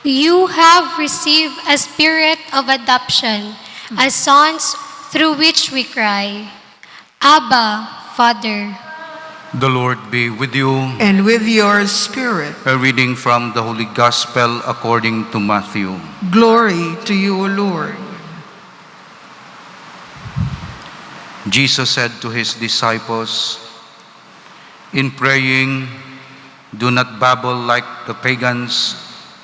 You have received a spirit of adoption as sons through which we cry, Abba, Father. The Lord be with you. And with your spirit. A reading from the Holy Gospel according to Matthew. Glory to you, O Lord. Jesus said to his disciples, "In praying, do not babble like the pagans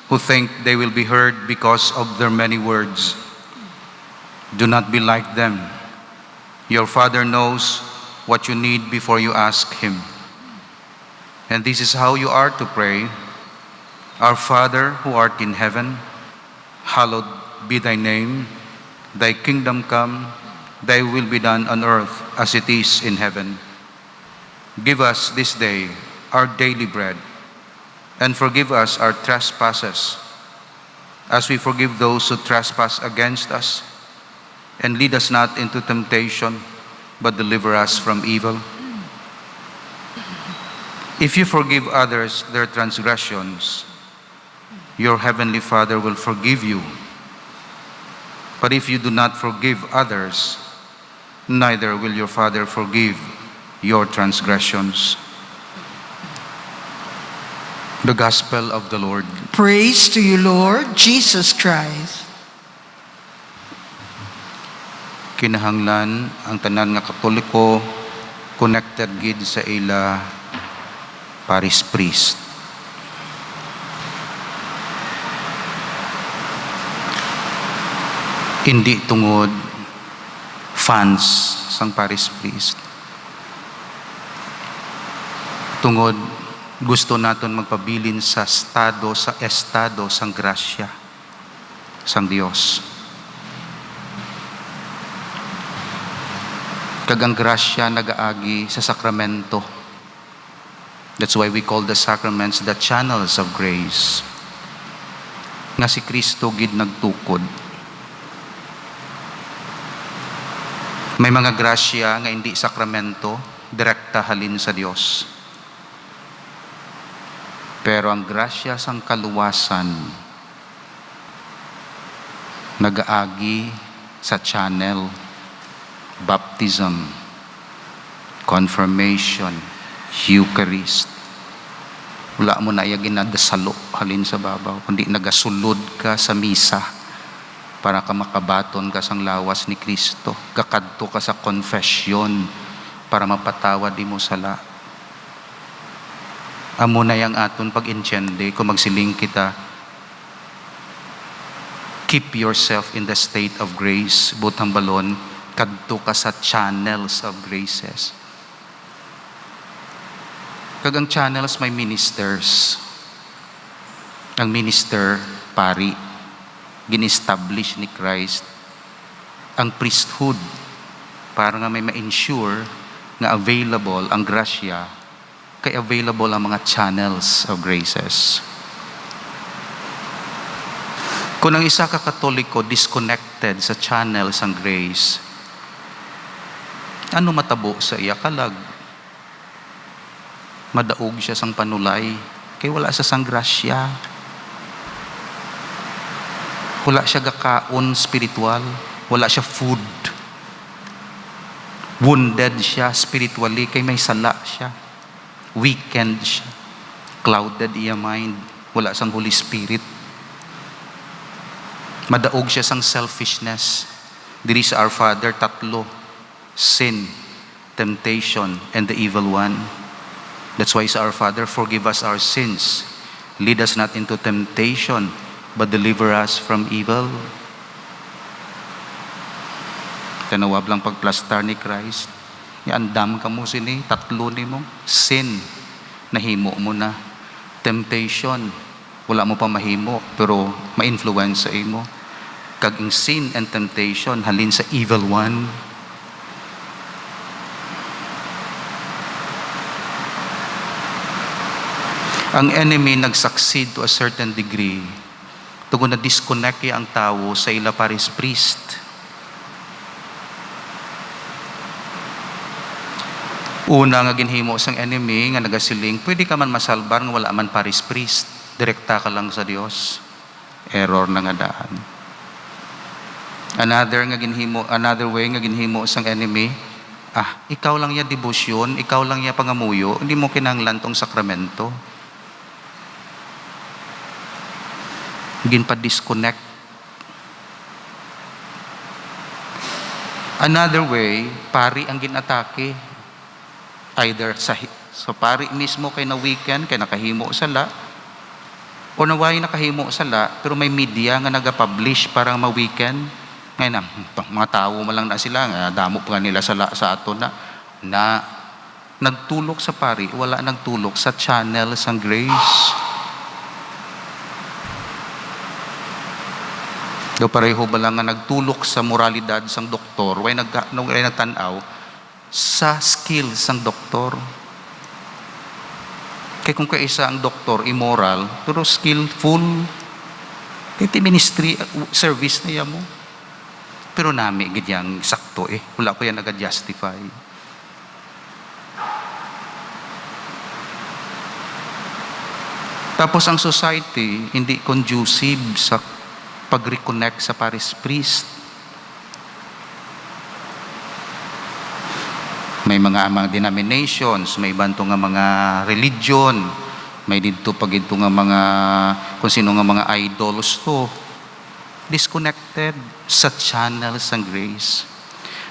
who think they will be heard because of their many words. Do not be like them. Your Father knows what you need before you ask Him. And this is how you are to pray. Our Father who art in heaven, hallowed be thy name. Thy kingdom come, thy will be done on earth as it is in heaven. Give us this day our daily bread, and forgive us our trespasses, as we forgive those who trespass against us. And lead us not into temptation, but deliver us from evil. If you forgive others their transgressions, your heavenly Father will forgive you. But if you do not forgive others, neither will your Father forgive your transgressions." The Gospel of the Lord. Praise to you, Lord Jesus Christ. Kinahanglan ang tanan nga Katoliko connected gid sa ila parish priest. Hindi tungod fans sang parish priest. Tungod gusto naton magpabilin sa estado sang grasya sang Dios. Kag ang grasya nagaagi sa sakramento. That's why we call the sacraments the channels of grace. Nga si Kristo gid nagtukod. May mga grasya nga hindi sakramento, direkta halin sa Dios. Pero ang grasya sang kaluwasan nagaagi sa channel, baptism, confirmation, Eucharist. Wala mo na iya ginadasalo halin sa babaw, kundi nagasulod ka sa misa para ka makabaton ka sang lawas ni Kristo. Kakadto ka sa confession para mapatawad di mo sala. Amo na yang aton pag-entyende kung magsiling kita, keep yourself in the state of grace. Butang balon, kadto ka sa channels of graces. Kag ang channels may ministers. Ang minister, pari, gin-establish ni Christ. Ang priesthood, para nga may ma-ensure nga available ang grasya, kay available ang mga channels of graces. Kung ang isa ka Katoliko disconnected sa channels ng grace, ano matabo sa iya? Kalag. Madaog siya sang panulay, kay wala sa sang grasya. Wala siya gakaon spiritual, wala siya food. Wounded siya spiritually, kay may sala siya. Weakened siya. Clouded iya mind, wala sang Holy Spirit. Madaog siya sang selfishness. Diri sa Our Father, tatlo: sin, temptation, and the evil one. That's why sa Our Father, forgive us our sins. Lead us not into temptation, but deliver us from evil. Tanawab lang pagplastar ni Christ. Andam ka mo sini, tatlo ni mo. Sin, nahimo mo na. Temptation, wala mo pa mahimo, pero ma-influence sa imo. Kag ang sin and temptation, halin sa evil one. Ang enemy nag-succeed to a certain degree tungod na disconnect ang tao sa ila parish priest. Una nga ginhimo sang enemy nga nagasiling, pwede ka man masalbar nga wala man parish priest, direkta ka lang sa Dios. error na nga daan. Another way nga ginhimo sang enemy, ikaw lang ya debosyon, ikaw lang ya pangamuyo, hindi mo kinahanglan tong sakramento. Ginpa-disconnect. Another way, pari ang ginatake. Either sa pari mismo kay na weekend, kay nakahimo sala, o naway nakahimo sala, pero may media nga nagapublish para ma-weekend. Ngayon mga tao mo lang na sila, damo pa nga nila sala sa ato na nagtulok sa pari, wala nagtulok sa channel sang grace. Do pareho ba lang nga nagtulok sa moralidad sang doktor, way nagtanaw sa skill sang doktor. Kaya kung kaisa ang doktor immoral, pero skillful, iti ministry service na mo. Pero nami gidyang sakto wala ko yan naga-justify. Tapos ang society hindi conducive sa pag-reconnect sa parish priest. May mga denominations, may ibanto nga mga religion, may dito pag ito nga mga kung sino nga mga idols to, disconnected sa channel sang grace.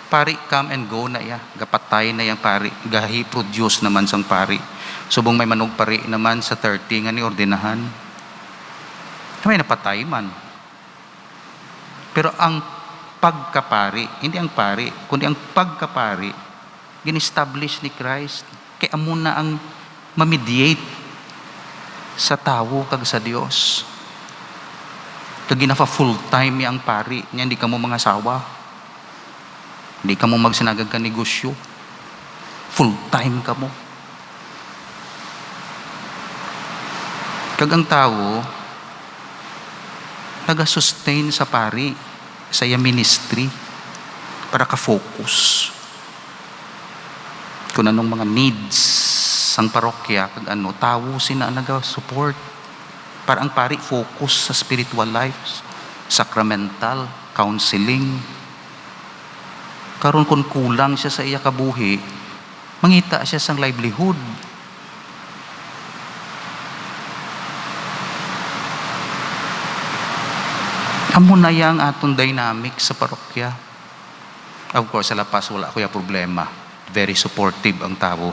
Pari come and go na gapatay na yang pari, gahi produce naman sang pari. Subong may manog pari naman sa 30 nga ni ordinahan. May napatay man. Pero ang pagkapari, hindi ang pari, kundi ang pagkapari, gin-establish ni Christ. Kaya amo na ang ma-mediate sa tao kag sa Dios. Kag ginafa full time yang pari, nya hindi ka mo mga sawa. Hindi ka mo magsinagag ka negosyo. Full time ka mo. Kag ang tao naga-sustain sa pari, sa iya ministry para ka-focus kung anong mga needs sang parokya kag tao sina naga-support para ang pari focus sa spiritual life, sacramental, counseling. Karon kung kulang siya sa iya kabuhi, mangita siya sang livelihood. Amo na yang atong dynamic sa parokya. Of course, sa lapas wala ko ya problema. Very supportive ang tao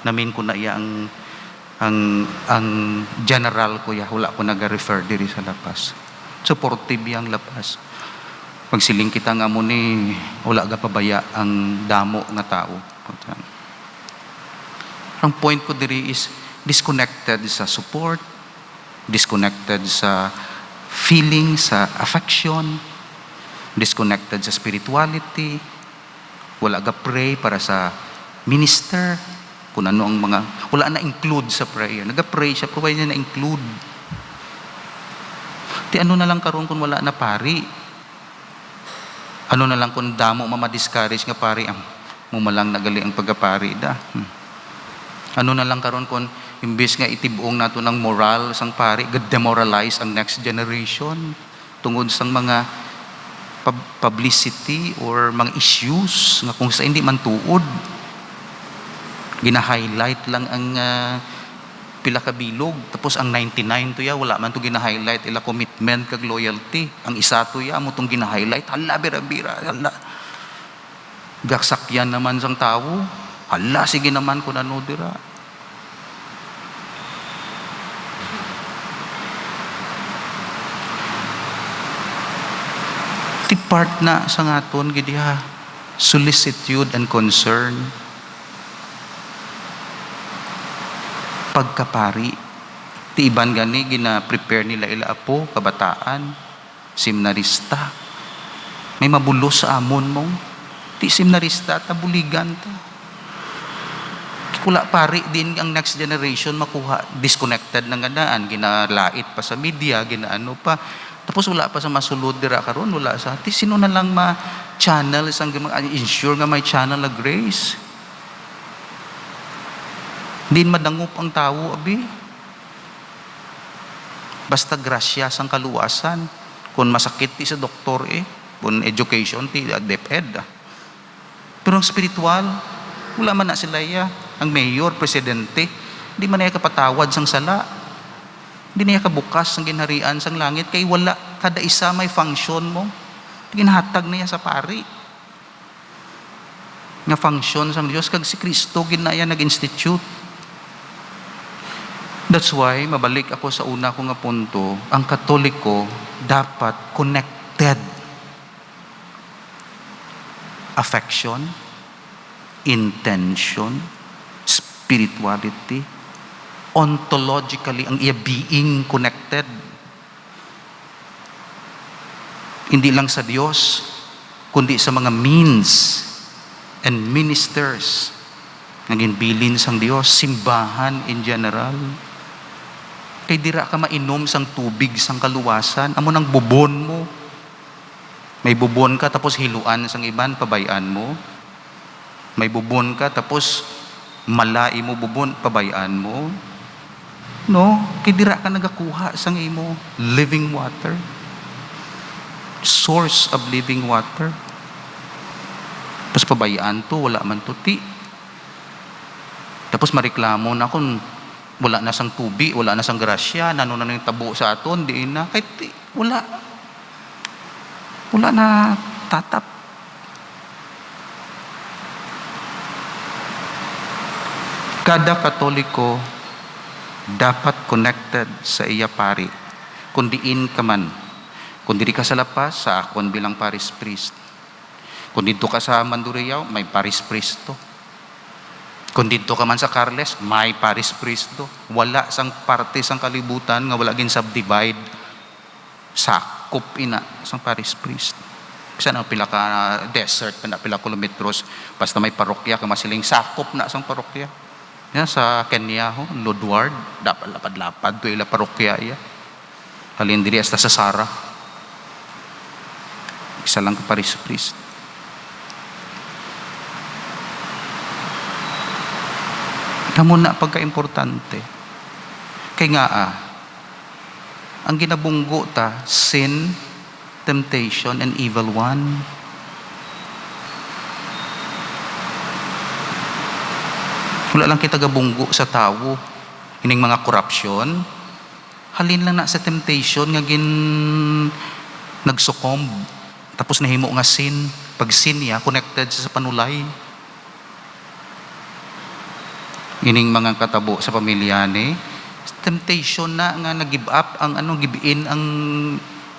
Namin ko na ang general ko wala ko naga-refer diri sa lapas. Supportive yang lapas. Pagsiling kita nga mo ni wala ga pabaya ang damo nga tao. Ang point ko diri is disconnected sa support, disconnected sa feeling, sa affection, disconnected sa spirituality, wala ga pray para sa minister, kung ano ang mga, wala na include sa prayer. Naga-pray siya, provide niya na include. Ano na lang karon kung wala na pari? Ano na lang kung damo mamadiscourage nga pari, mo malang nagali ang pagkapari da. Ano na lang karon kung imbes nga itibuong nato ng moral sang pari, demoralize ang next generation tungod sang mga publicity or mga issues nga kung sa hindi man tuod. Gina-highlight lang ang pila ka bilog, tapos ang 99 to wala man to gina-highlight ila commitment kag loyalty. Ang isa to mo tong gina-highlight, hala bira-bira, hala. Gaksakyan naman sang tao, hala sige naman kung ano dira. Ti part na sa ngaton gid solicitude and concern. Pagkapari, ti iban gani gina-prepare nila ila apo, kabataan, seminarista. May mabulos sa amon mong, ti seminarista, tabuligan ta. Kula pari din ang next generation makuha, disconnected na nga daan, ginalait pa sa media, ginaano pa. Tapos wala pa sa masulod dira karon, wala sa. Ti sino na lang ma-channel, isang ensure nga may channel na grace. Din madangup ang tao, abi. Basta grasya sang kaluwasan. Kung masakit ti sa doktor kung education ti DepEd. Pero ang spiritual, wala man na sila ang mayor, presidente, di man na kapatawad sang sala. Di na kabukas sang ginharian sang langit, kay wala kada isa may function mo. Ginhatag niya sa pari. Nga function sang Dios kag si Kristo ginaya nag-institute. That's why, mabalik ako sa una kong nga punto, ang Katoliko dapat connected. Affection, intention, spirituality, ontologically, ang iya being connected. Hindi lang sa Diyos, kundi sa mga means and ministers naging bilin sang Diyos, simbahan in general. Kay dira ka mainom sang tubig sang kaluwasan, amo nang bubon mo. May bubon ka tapos hiluan sang iban, pabayaan mo. May bubon ka tapos malai mo bubon, pabayaan mo. No, kay dira ka nagakuha sang imo living water. Source of living water. Tapos pabayaan to, wala man to ti. Tapos mareklamo na kung wala na sang tubi, wala na sang grasya, nano na yung tabo sa aton, di na, kahit wala na tatap. Kada Katoliko dapat connected sa iya pari. Kung diin ka man, kung diri ka sa lapas, sa akon bilang paris priest. Kung dito ka sa Mandurriao, may paris priest to. Kung dito ka man sa Carles, may paris priest to. Wala sang parte sang kalibutan nga wala gin subdivide. Sakop ina sang paris priest. Kasi ang pila ka desert, pila kilometros, basta may parokya ka masiling sakop na sang parokya. Yan sa Kenya Lodward, dapat lapad-lapad to ila parokya iya. Halin diri hasta sa Sara. Isa lang ka paris priest. Kamo na pagka-importante. Kay nga ang ginabunggo ta, sin, temptation, and evil one. Wala lang kita gabunggo sa tao. Ining mga corruption, halin lang na sa temptation nga nagsukomb. Tapos nahimo nga sin. Pag sin niya, connected sa panulay. Ining mga katabo sa pamilya ni, temptation na nga nag-give up ang give-in ang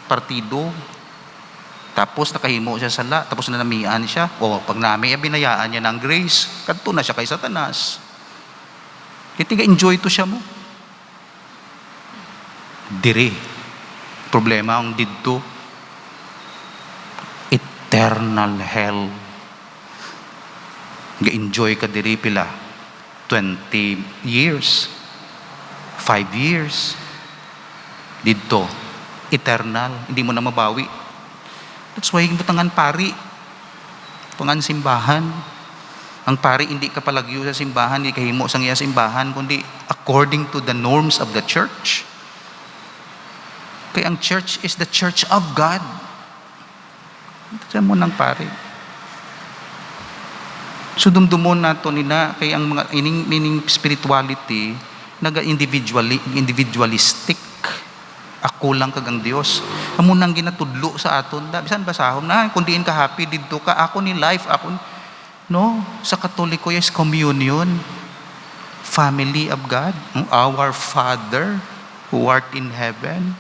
partido. Tapos nakahimo siya sala, tapos nanamian siya. O pag nami, binayaan niya ng grace. Kadto na siya kay Satanas. Kaya enjoy to siya mo. Diri. Problema ang didto. Eternal hell. Ga-enjoy ka diri pila. 20 years, 5 years, dito, eternal, hindi mo na mabawi. That's why butangan pari, pangan simbahan. Ang pari hindi ka palagyo sa simbahan, hindi kahimo sang iya simbahan, kundi according to the norms of the church. Kaya ang church is the church of God. Ito mo ng pari. So dumdumon nato nila kay ang mga meaning spirituality individualistic. Ako lang kag ang Dios. Amo nang ginatudlo sa aton da bisan basahon na kun diin ka happy didto ka ako ni life ako no sa Katoliko is communion, family of God, our Father who art in heaven.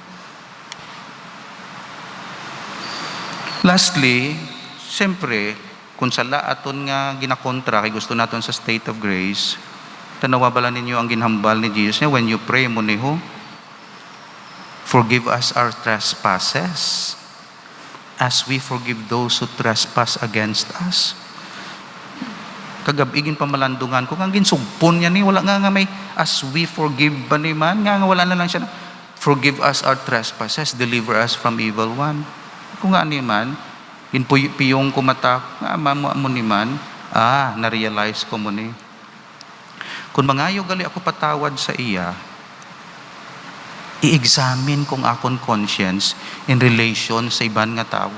Lastly, siyempre kung sala aton nga ginakontra kay gusto naton sa state of grace, tanawa bala ninyo ang ginhambal ni Jesus niya when you pray mo niho, forgive us our trespasses as we forgive those who trespass against us. Kagabigin pamalandungan ko ang ginsugpon niya ni wala nga may as we forgive ba ni man nga wala na lang siya forgive us our trespasses, deliver us from evil one. Kung nga ni man piyong kumata mo ni man, na-realize ko mo ni. Kung mangayo gali ako patawad sa iya, I-examine kung akong conscience in relation sa iban nga tao.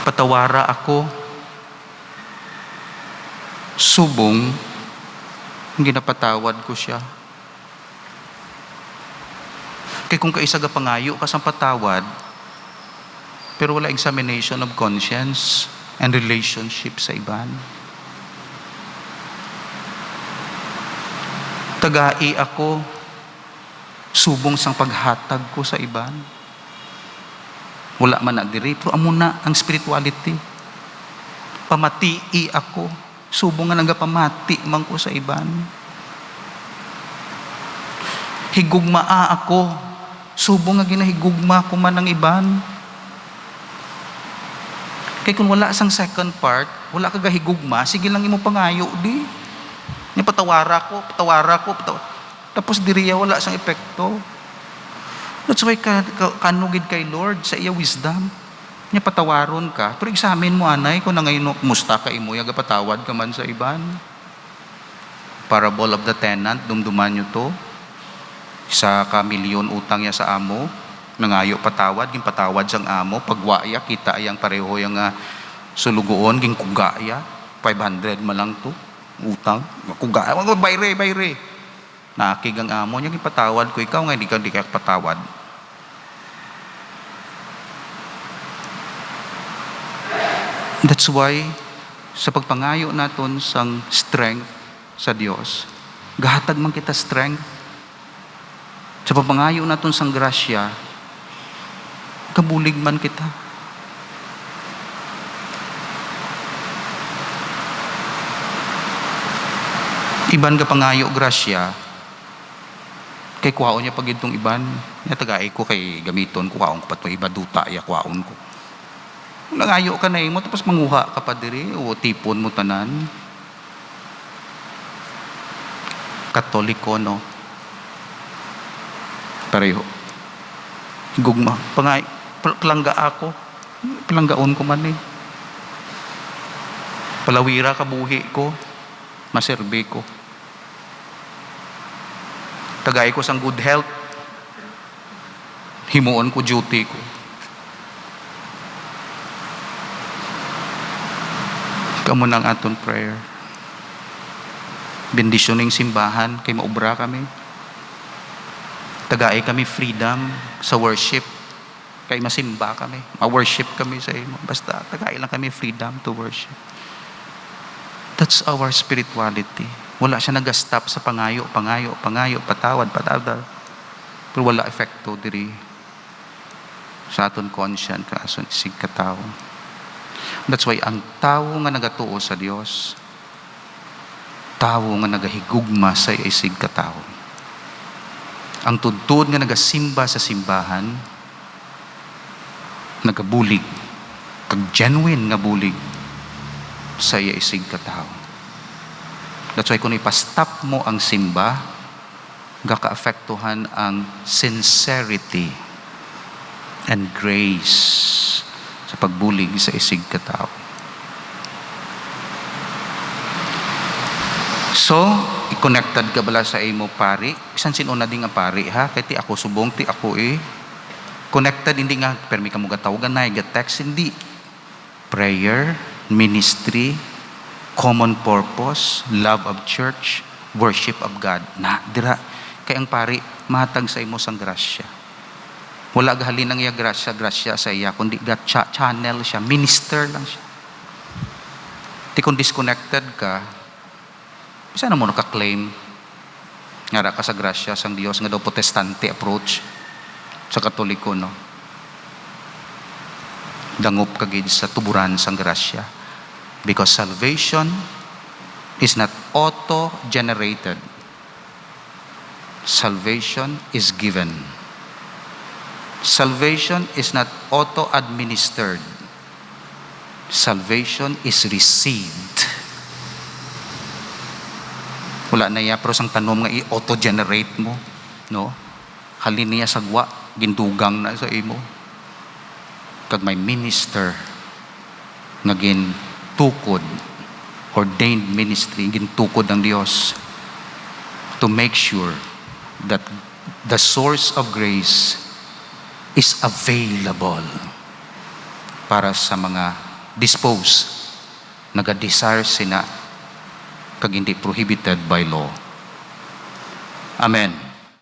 Patawara ako, subong, ginapatawad ko siya. Kaya kung kaisa ga pangayo ka sa patawad, pero wala examination of conscience and relationship sa iban. Tagai ako, subong sang paghatag ko sa iban. Wala man na diri, pero amo na ang spirituality. Pamatii ako, subong nga nagapamati man ko sa iban. Higugmaa ako, subong nga ginahigugma ko man ang iban. Kaya kung wala sang second part, wala ka gahigugma, sige lang imo pangayo di. Ni patawara ko. Tapos diriya wala sang epekto. That's why kanugid kay Lord sa iya wisdom. Niya patawaron ka. Pero examine mo anay kung na ngayon musta ka imo, yaga patawad ka man sa iban. Parable of the tenant, dumduman nyo to. Isa ka milyon utang ya sa amo. Nangayo patawad, ging patawad sang amo. Pagwaya, kita yang pareho yung sulugoon, ging kugaya. 500 malang to. Utang. Kugaya. Bayre. Nakig ang amo niya, ging patawad ko. Ikaw nga, di ka patawad. That's why, sa pagpangayo naton sang strength sa Dios, gahatag man kita strength. Sa pagpangayo naton sang grasya, kabulig man kita. Iban ka pangayo grasya, kay kuhaon niya pag itong iban, niya tagay ko kay gamiton, kuhaon ko pa ito iba duta, ya kuhaon ko. Nangayo ka na mo, tapos manguha ka pa diri, o tipon mo tanan. Katoliko, no? Pareho. Higugma. Palangga ako. Palanggaon ko man eh. Palawira ka buhi ko. Maserbe ko. Tagay ko sang good health. Himuon ko duty ko. Kamo ng aton prayer. Bendisyoning simbahan, kay maubra kami. Tagaay kami freedom sa worship. Kay masimba kami. Ma-worship kami sa imo. Basta tagaay lang kami freedom to worship. That's our spirituality. Wala siya nag-stop sa pangayo, patawad. Pero wala epekto diri sa aton conscience, kason isig katao. That's why ang tao nga nagatuo sa Dios, tao nga nagahigugma sa isig katao. Ang tudtod nga nagasimba sa simbahan, nagabulig, kag genuine nga bulig sa isig katao. That's why kung ipastop mo ang simba, gaka-apektuhan ang sincerity and grace sa pagbulig sa isig katao. So, i-connected ka bala sa imo pari? Bisan sinuna din nga pari ha? Kaya ti ako subong, ti ako connected, hindi nga, pero may kamugatawagan na, text, hindi. Prayer, ministry, common purpose, love of church, worship of God. Na, dira. Kaya ang pari, matag sa imo sang grasya. Wala gahalin ang iya grasya sa iya, kundi channel siya, minister lang siya. Di kung disconnected ka, saan mo naka-claim nga ka sa grasya sang Dios nga daw protestante approach sa Katoliko, no? Dangop ka gid sa tuburan sang grasya. Because salvation is not auto-generated. Salvation is given. Salvation is not auto-administered. Salvation is received. Wala na iya, pero sang tanom nga i-auto-generate mo, no? Halin niya sagwa, gindugang na sa imo. Kag may minister nga gintukod, ordained ministry, gintukod ng Dios. to make sure that the source of grace is available para sa mga dispose, naga-desire sina, kag hindi prohibited by law. Amen.